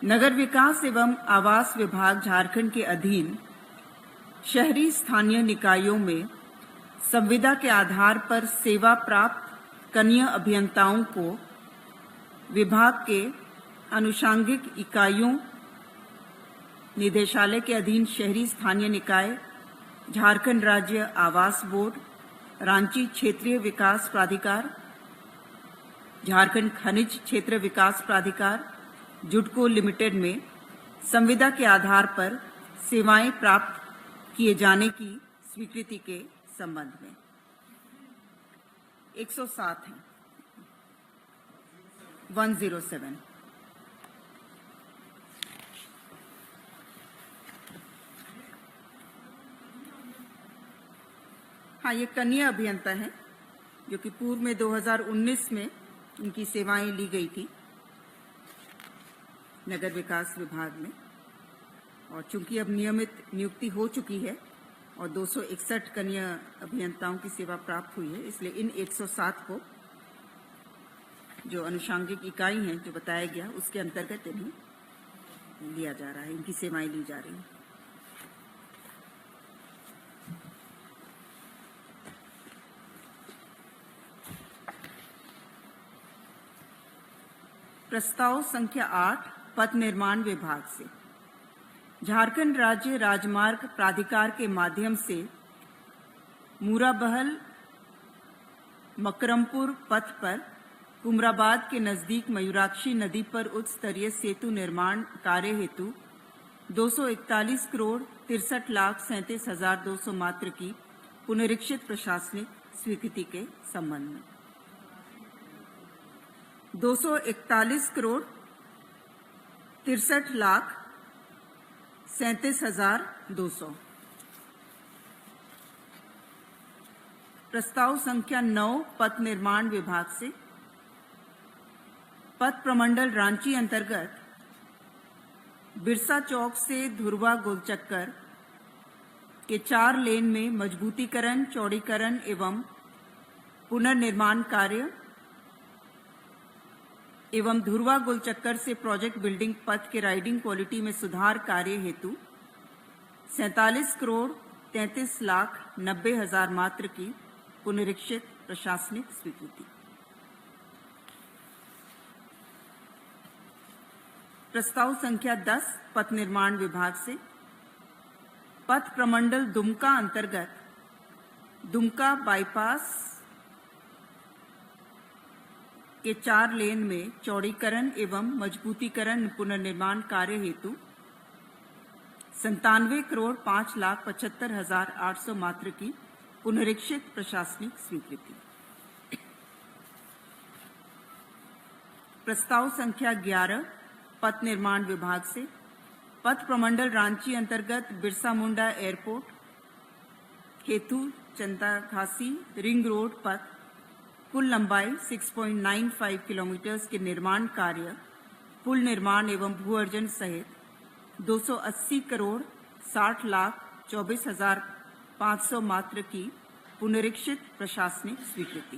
नगर विकास एवं आवास विभाग झारखंड के अधीन शहरी स्थानीय निकायों में संविदा के आधार पर सेवा प्राप्त कनीय अभियंताओं को विभाग के अनुषांगिक इकाइयों निदेशालय के अधीन शहरी स्थानीय निकाय, झारखंड राज्य आवास बोर्ड, रांची क्षेत्रीय विकास प्राधिकार, झारखंड खनिज क्षेत्र विकास प्राधिकार, जुडको लिमिटेड में संविदा के आधार पर सेवाएं प्राप्त किए जाने की स्वीकृति के संबंध में 107 है 107। हाँ, ये कनीय अभियंता है जो कि पूर्व में 2019 में इनकी सेवाएं ली गई थी नगर विकास विभाग में, और चूंकि अब नियमित नियुक्ति हो चुकी है और 261 कनीय अभियंताओं की सेवा प्राप्त हुई है, इसलिए इन 107 को जो अनुषांगिक इकाई हैं जो बताया गया उसके अंतर्गत इन्हें लिया जा रहा है, इनकी सेवाएं ली जा रही हैं। प्रस्ताव संख्या 8 पथ निर्माण विभाग से झारखंड राज्य राजमार्ग प्राधिकार के माध्यम से मूराबहल मकरमपुर पथ पर कुमराबाद के नजदीक मयूराक्षी नदी पर उच्च स्तरीय सेतु निर्माण कार्य हेतु 241 करोड़ 63,37,200 मात्र की पुनरीक्षित प्रशासनिक स्वीकृति के संबंध में 241 करोड़ 63,37,200। प्रस्ताव संख्या 9 पथ निर्माण विभाग से पथ प्रमंडल रांची अंतर्गत बिरसा चौक से धुरवा गोलचक्कर के 4 लेन में मजबूतीकरण, चौड़ीकरण एवं पुनर्निर्माण कार्य एवं धुरवा गोलचक्कर से प्रोजेक्ट बिल्डिंग पथ के राइडिंग क्वालिटी में सुधार कार्य हेतु 47 करोड़ 33,90,000 मात्र की पुनरीक्षित प्रशासनिक स्वीकृति। प्रस्ताव संख्या 10 पथ निर्माण विभाग से पथ प्रमंडल दुमका अंतर्गत दुमका बाईपास के 4 लेन में चौड़ीकरण एवं मजबूतीकरण पुनर्निर्माण कार्य हेतु 97 करोड़ 5,75,800 मात्र की पुनरीक्षित प्रशासनिक स्वीकृति। प्रस्ताव संख्या 11 पथ निर्माण विभाग से पथ प्रमंडल रांची अंतर्गत बिरसा मुंडा एयरपोर्ट हेतु चंदाखासी रिंग रोड पथ कुल लंबाई 6.95 किलोमीटर के निर्माण कार्य, पुल निर्माण एवं भू अर्जन सहित 280 करोड़ 60,24,500 मात्र की पुनरीक्षित प्रशासनिक स्वीकृति।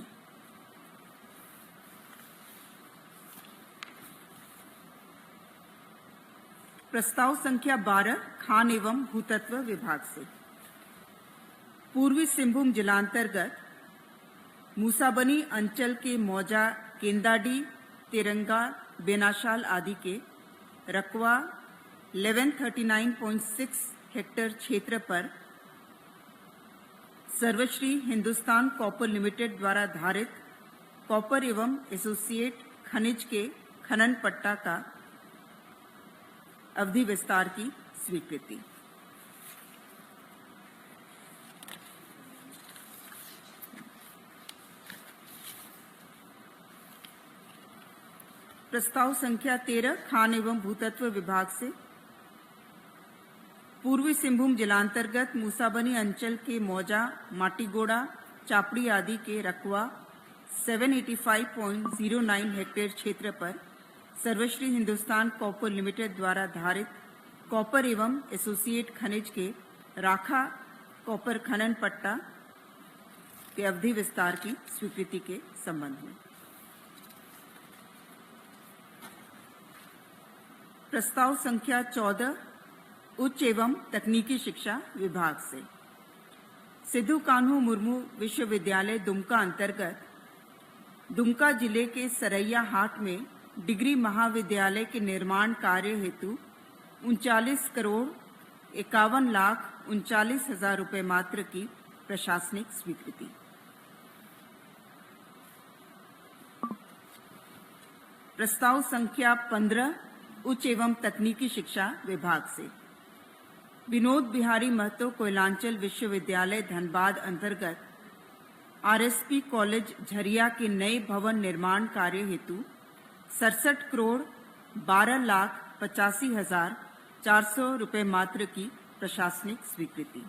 प्रस्ताव संख्या 12 खान एवं भूतत्व विभाग से पूर्वी सिंहभूम जिलांतर्गत मूसाबनी अंचल के मौजा, केंदाडी, तिरंगा, बेनाशाल आदि के रकवा 1139.6 हेक्टेयर क्षेत्र पर सर्वश्री हिंदुस्तान कॉपर लिमिटेड द्वारा धारित कॉपर एवं एसोसिएट खनिज के खनन पट्टा का अवधि विस्तार की स्वीकृति। प्रस्ताव संख्या 13 खान एवं भूतत्व विभाग से पूर्वी सिंहभूम जिलांतर्गत मूसाबनी अंचल के मौजा, माटीगोड़ा, चापड़ी आदि के रकवा 785.09 हेक्टेयर क्षेत्र पर सर्वश्री हिंदुस्तान कॉपर लिमिटेड द्वारा धारित कॉपर एवं एसोसिएट खनिज के राखा कॉपर खनन पट्टा के अवधि विस्तार की स्वीकृति के संबंध में प्रस्ताव संख्या 14 उच्च एवं तकनीकी शिक्षा विभाग से सिद्धू कान्हू मुर्मू विश्वविद्यालय दुमका अंतर्गत दुमका जिले के सरैया हाट में डिग्री महाविद्यालय के निर्माण कार्य हेतु 39,51,39,000 रुपये मात्र की प्रशासनिक स्वीकृति। प्रस्ताव संख्या 15 उच्च एवं तकनीकी शिक्षा विभाग से विनोद बिहारी महतो कोयलांचल विश्वविद्यालय धनबाद अंतर्गत आरएसपी कॉलेज झरिया के नए भवन निर्माण कार्य हेतु 67,12,85,400 रुपये मात्र की प्रशासनिक स्वीकृति।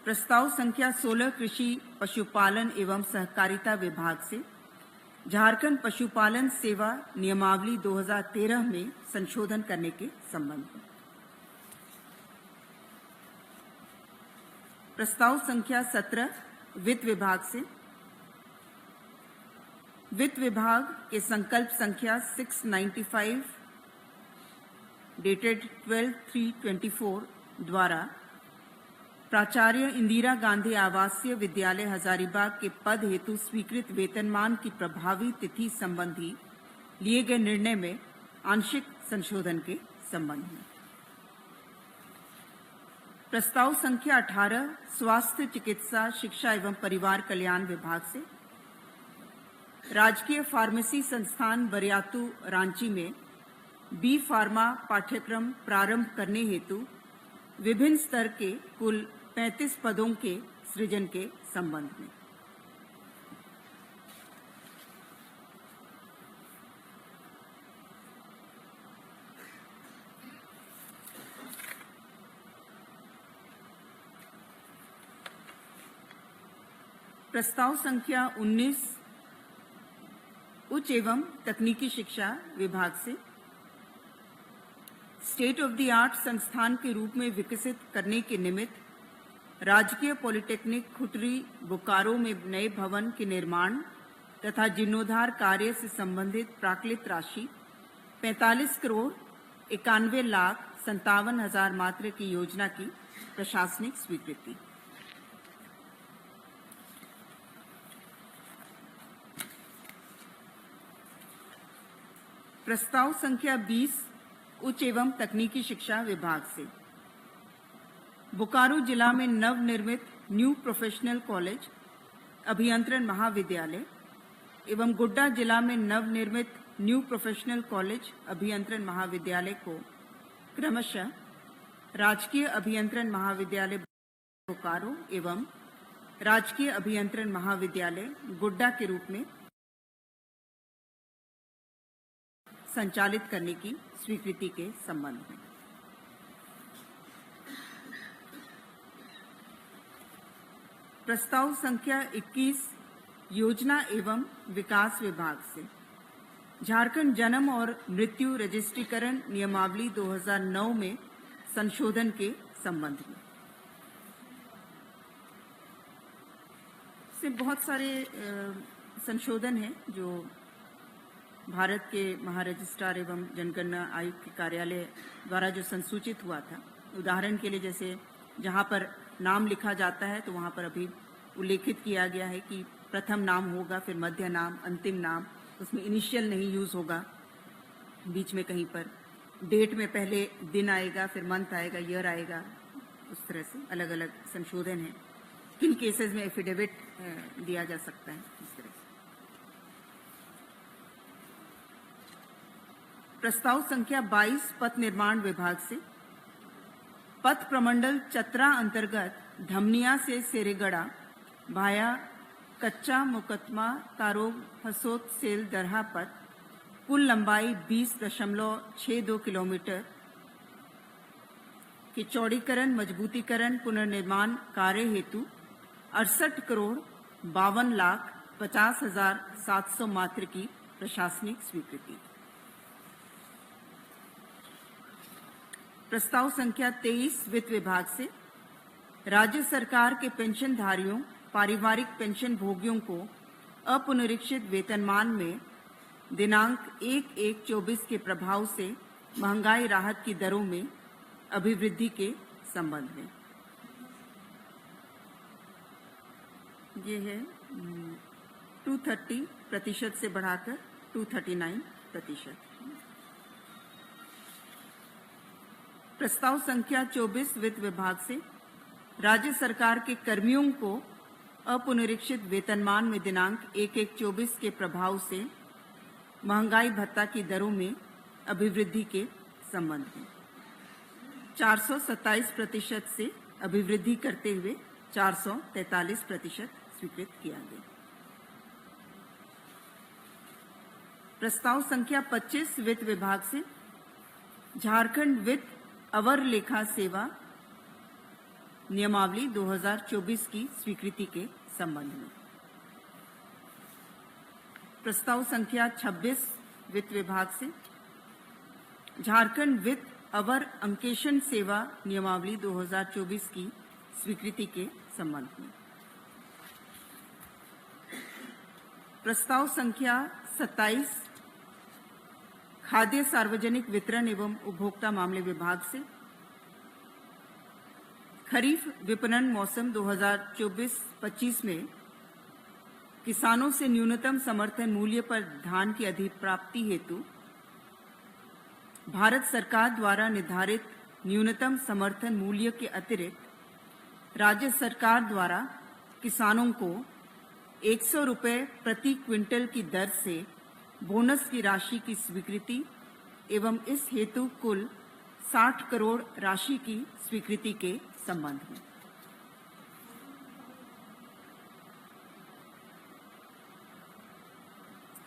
प्रस्ताव संख्या 16 कृषि पशुपालन एवं सहकारिता विभाग से झारखंड पशुपालन सेवा नियमावली 2013 में संशोधन करने के संबंध में। प्रस्ताव संख्या 17 वित्त विभाग से वित्त विभाग के संकल्प संख्या 695 डेटेड 12/3/24 द्वारा प्राचार्य इंदिरा गांधी आवासीय विद्यालय हजारीबाग के पद हेतु स्वीकृत वेतनमान की प्रभावी तिथि संबंधी लिए गए निर्णय में आंशिक संशोधन के संबंध में। प्रस्ताव संख्या 18 स्वास्थ्य चिकित्सा शिक्षा एवं परिवार कल्याण विभाग से राजकीय फार्मेसी संस्थान बरियातू रांची में बी फार्मा पाठ्यक्रम प्रारंभ करने हेतु विभिन्न स्तर के कुल 35 पदों के सृजन के संबंध में। प्रस्ताव संख्या 19 उच्च एवं तकनीकी शिक्षा विभाग से स्टेट ऑफ द आर्ट संस्थान के रूप में विकसित करने के निमित्त राजकीय पॉलिटेक्निक खुटरी बोकारो में नए भवन के निर्माण तथा जीर्णोद्धार कार्य से संबंधित प्राक्कृत राशि 45,91,57,000 मात्र की योजना की प्रशासनिक स्वीकृति। प्रस्ताव संख्या 20 उच्च एवं तकनीकी शिक्षा विभाग से बोकारो जिला में नवनिर्मित न्यू प्रोफेशनल कॉलेज अभियंत्रण महाविद्यालय एवं गोड्डा जिला में नवनिर्मित न्यू प्रोफेशनल कॉलेज अभियंत्रण महाविद्यालय को क्रमशः राजकीय अभियंत्रण महाविद्यालय बोकारो एवं राजकीय अभियंत्रण महाविद्यालय गोड्डा के रूप में संचालित करने की स्वीकृति के संबंध में। प्रस्ताव संख्या 21 योजना एवं विकास विभाग से झारखंड जन्म और मृत्यु रजिस्ट्रीकरण नियमावली 2009 में संशोधन के संबंध में। से बहुत सारे संशोधन हैं जो भारत के महारजिस्ट्रार एवं जनगणना आयुक्त के कार्यालय द्वारा जो संसूचित हुआ था। उदाहरण के लिए जैसे जहां पर नाम लिखा जाता है तो वहां पर अभी उल्लेखित किया गया है कि प्रथम नाम होगा, फिर मध्य नाम, अंतिम नाम, उसमें इनिशियल नहीं यूज होगा, बीच में कहीं पर डेट में पहले दिन आएगा, फिर मंथ आएगा, ईयर आएगा। उस तरह से अलग अलग संशोधन है। किन केसेस में एफिडेविट दिया जा सकता है, इस तरह से। प्रस्ताव संख्या 22 पथ निर्माण विभाग से पथ प्रमंडल चतरा अंतर्गत धमनिया से सेरेगड़ा भाया कच्चा मुकदमा तारोग हसोत सेल दरहा पथ कुल लंबाई 20.62 किलोमीटर के चौड़ीकरण मजबूतीकरण पुनर्निर्माण कार्य हेतु 68,52,50,700 मात्र की प्रशासनिक स्वीकृति। प्रस्ताव संख्या 23 वित्त विभाग से राज्य सरकार के पेंशनधारियों पारिवारिक पेंशन भोगियों को अपुनरीक्षित वेतनमान में दिनांक 1/1/24 के प्रभाव से महंगाई राहत की दरों में अभिवृद्धि के संबंध में। ये है 230% से बढ़ाकर 239%। प्रस्ताव संख्या 24 वित्त विभाग से राज्य सरकार के कर्मियों को अपुनरीक्षित वेतनमान में दिनांक 1/1/24 के प्रभाव से महंगाई भत्ता की दरों में अभिवृद्धि के संबंध में 427% से अभिवृद्धि करते हुए 443% स्वीकृत किया गया। प्रस्ताव संख्या 25 वित्त विभाग से झारखंड वित्त अवर लेखा सेवा नियमावली 2024 की स्वीकृति के संबंध में। प्रस्ताव संख्या 26 वित्त विभाग से झारखंड वित्त अवर अंकेशन सेवा नियमावली 2024 की स्वीकृति के संबंध में। प्रस्ताव संख्या 27 खाद्य सार्वजनिक वितरण एवं उपभोक्ता मामले विभाग से खरीफ विपणन मौसम 2024-25 में किसानों से न्यूनतम समर्थन मूल्य पर धान की अधिप्राप्ति हेतु भारत सरकार द्वारा निर्धारित न्यूनतम समर्थन मूल्य के अतिरिक्त राज्य सरकार द्वारा किसानों को 100 रुपये प्रति क्विंटल की दर से बोनस की राशि की स्वीकृति एवं इस हेतु कुल 60 करोड़ राशि की स्वीकृति के संबंध में।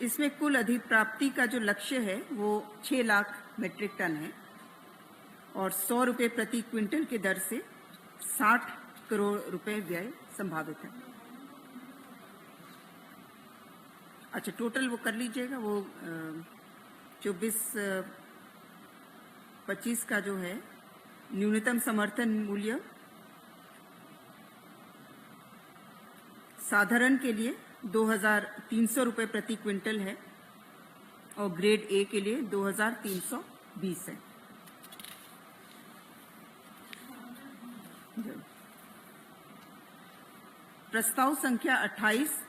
इसमें कुल अधिप्राप्ति का जो लक्ष्य है वो 6 लाख मीट्रिक टन है और 100 रुपये प्रति क्विंटल की दर से 60 करोड़ रुपए व्यय संभावित है। अच्छा, टोटल वो कर लीजिएगा, वो 24-25 का जो है न्यूनतम समर्थन मूल्य साधारण के लिए 2,300 रुपये प्रति क्विंटल है और ग्रेड ए के लिए 2,320 है। प्रस्ताव संख्या 28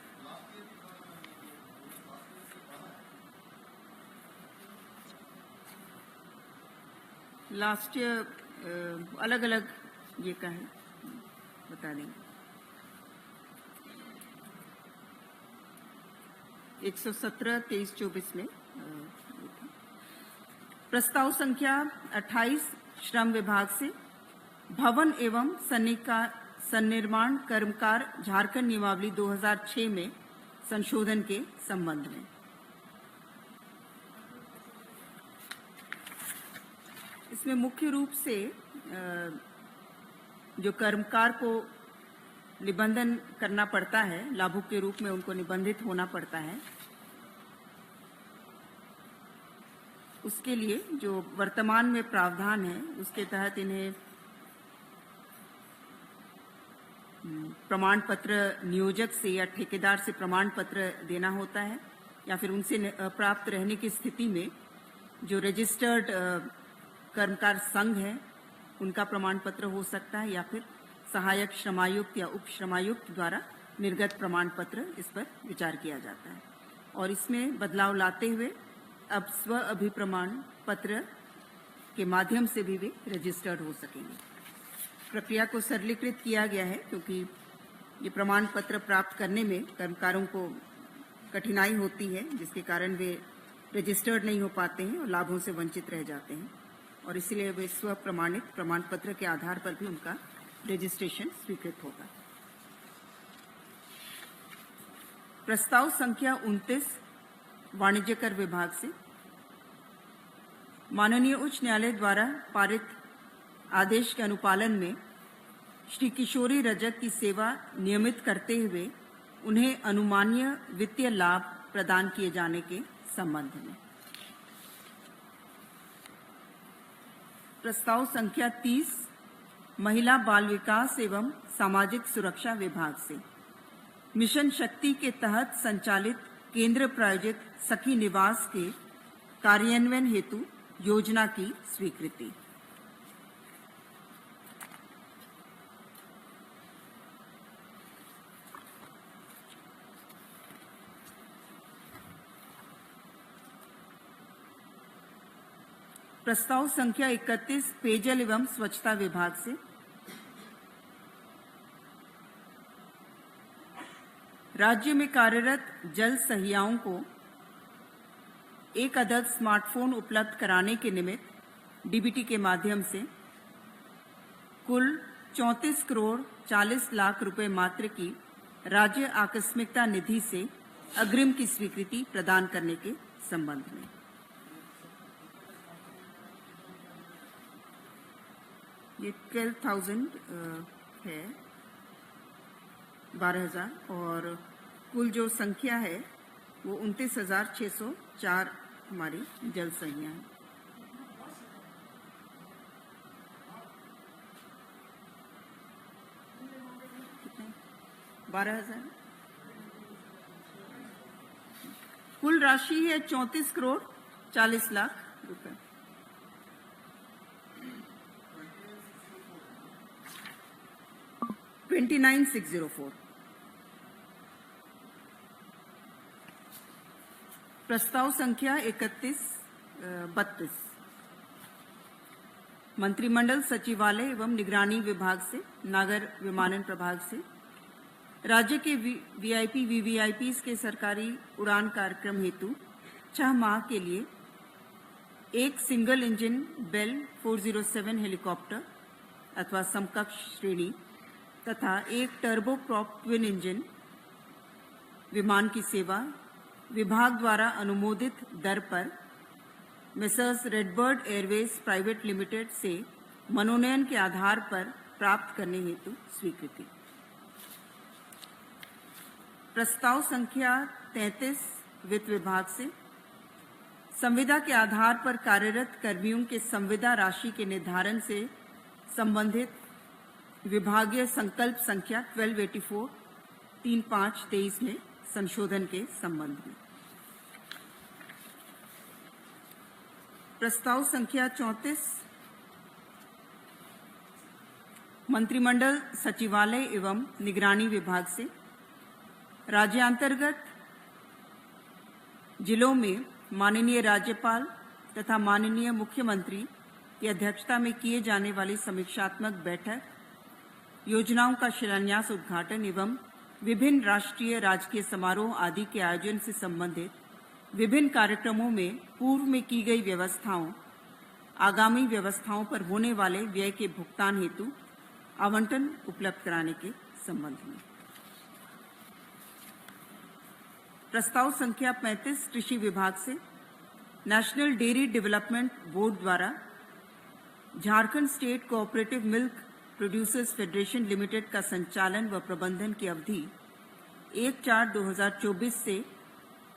लास्ट अलग अलग ये का है, बता देंगे। 117, 23, 24 में प्रस्ताव संख्या 28 श्रम विभाग से भवन एवं सन्निर्माण कर्मकार झारखंड नियमावली 2006 में संशोधन के संबंध में। इसमें मुख्य रूप से जो कर्मकार को निबंधन करना पड़ता है, लाभुक के रूप में उनको निबंधित होना पड़ता है, उसके लिए जो वर्तमान में प्रावधान है उसके तहत इन्हें प्रमाण पत्र नियोजक से या ठेकेदार से प्रमाण पत्र देना होता है, या फिर उनसे प्राप्त रहने की स्थिति में जो रजिस्टर्ड कर्मकार संघ है उनका प्रमाण पत्र हो सकता है, या फिर सहायक श्रमायुक्त या उप श्रमायुक्त द्वारा निर्गत प्रमाण पत्र इस पर विचार किया जाता है। और इसमें बदलाव लाते हुए अब स्व अभिप्रमाण पत्र के माध्यम से भी वे रजिस्टर्ड हो सकेंगे। प्रक्रिया को सरलीकृत किया गया है क्योंकि ये प्रमाण पत्र प्राप्त करने में कर्मकारों को कठिनाई होती है, जिसके कारण वे रजिस्टर्ड नहीं हो पाते हैं और लाभों से वंचित रह जाते हैं, और इसलिए वे स्व प्रमाणित प्रमाण पत्र के आधार पर भी उनका रजिस्ट्रेशन स्वीकृत होगा। प्रस्ताव संख्या 29 वाणिज्य कर विभाग से माननीय उच्च न्यायालय द्वारा पारित आदेश के अनुपालन में श्री किशोरी रजक की सेवा नियमित करते हुए उन्हें अनुमानीय वित्तीय लाभ प्रदान किए जाने के संबंध में। प्रस्ताव संख्या 30 महिला बाल विकास एवं सामाजिक सुरक्षा विभाग से मिशन शक्ति के तहत संचालित केंद्र प्रायोजित सखी निवास के कार्यान्वयन हेतु योजना की स्वीकृति। प्रस्ताव संख्या 31 पेयजल एवं स्वच्छता विभाग से राज्य में कार्यरत जल सहियाओं को एक अदद स्मार्टफोन उपलब्ध कराने के निमित्त डीबीटी के माध्यम से कुल 34 करोड़ 40 लाख रुपए मात्र की राज्य आकस्मिकता निधि से अग्रिम की स्वीकृति प्रदान करने के संबंध में ये 12,000 है, 12,000 और कुल जो संख्या है वो 29,604 हमारी जल सहियां हैं। कितने? 12,000। कुल राशि है 34 करोड़ 40 लाख रुपए। $29,604। प्रस्ताव संख्या 32 मंत्रिमंडल सचिवालय एवं निगरानी विभाग से नागर विमानन प्रभाग से राज्य के वीआईपी वीवीआईपी के सरकारी उड़ान कार्यक्रम हेतु 6 माह के लिए एक सिंगल इंजन बेल 407 हेलीकॉप्टर अथवा समकक्ष श्रेणी तथा एक टर्बो प्रॉप ट्विन इंजन विमान की सेवा विभाग द्वारा अनुमोदित दर पर messrs RedBird Airways private limited से मनोनयन के आधार पर प्राप्त करने हेतु स्वीकृति। प्रस्ताव संख्या 33 वित्त विभाग से संविदा के आधार पर कार्यरत कर्मियों के संविदा राशि के निर्धारण से संबंधित विभागीय संकल्प संख्या 1284 3523 में संशोधन के संबंध में। प्रस्ताव संख्या 34 मंत्रिमंडल सचिवालय एवं निगरानी विभाग से राज्यांतर्गत जिलों में माननीय राज्यपाल तथा माननीय मुख्यमंत्री की अध्यक्षता में किए जाने वाली समीक्षात्मक बैठक, योजनाओं का शिलान्यास उद्घाटन एवं विभिन्न राष्ट्रीय राजकीय समारोह आदि के आयोजन से संबंधित विभिन्न कार्यक्रमों में पूर्व में की गई व्यवस्थाओं, आगामी व्यवस्थाओं पर होने वाले व्यय के भुगतान हेतु आवंटन उपलब्ध कराने के संबंध में। प्रस्ताव संख्या 35 कृषि विभाग से नेशनल डेयरी डेवलपमेंट बोर्ड द्वारा Jharkhand state cooperative milk producers federation limited का संचालन व प्रबंधन की अवधि 1/4/2024 से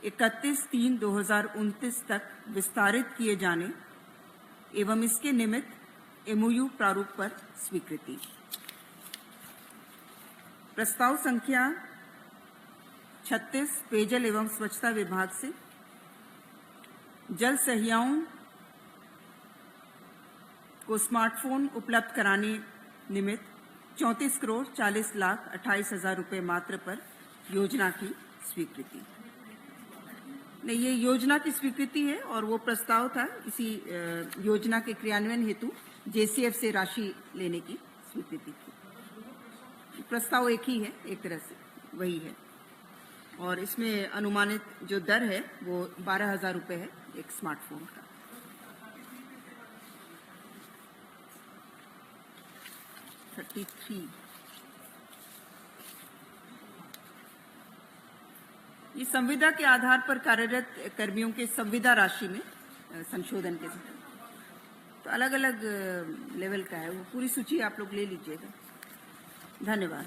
31/3/2029 तक विस्तारित किए जाने एवं इसके निमित्त एमओयू प्रारूप पर स्वीकृति। प्रस्ताव संख्या 36 पेयजल एवं स्वच्छता विभाग से जल सहियाओं को स्मार्टफोन उपलब्ध कराने निमित्त 34 करोड़ 40 लाख 28 हजार रुपए मात्र पर योजना की स्वीकृति। नहीं, ये योजना की स्वीकृति है और वो प्रस्ताव था इसी योजना के क्रियान्वयन हेतु जेसीएफ से राशि लेने की स्वीकृति की। प्रस्ताव एक ही है, एक तरह से वही है और इसमें अनुमानित जो दर है वो 12,000 रुपए है एक स्मार्टफोन का। 33 ये संविदा के आधार पर कार्यरत कर्मियों के संविदा राशि में संशोधन के तो अलग अलग लेवल का है, वो पूरी सूची आप लोग ले लीजिएगा। धन्यवाद।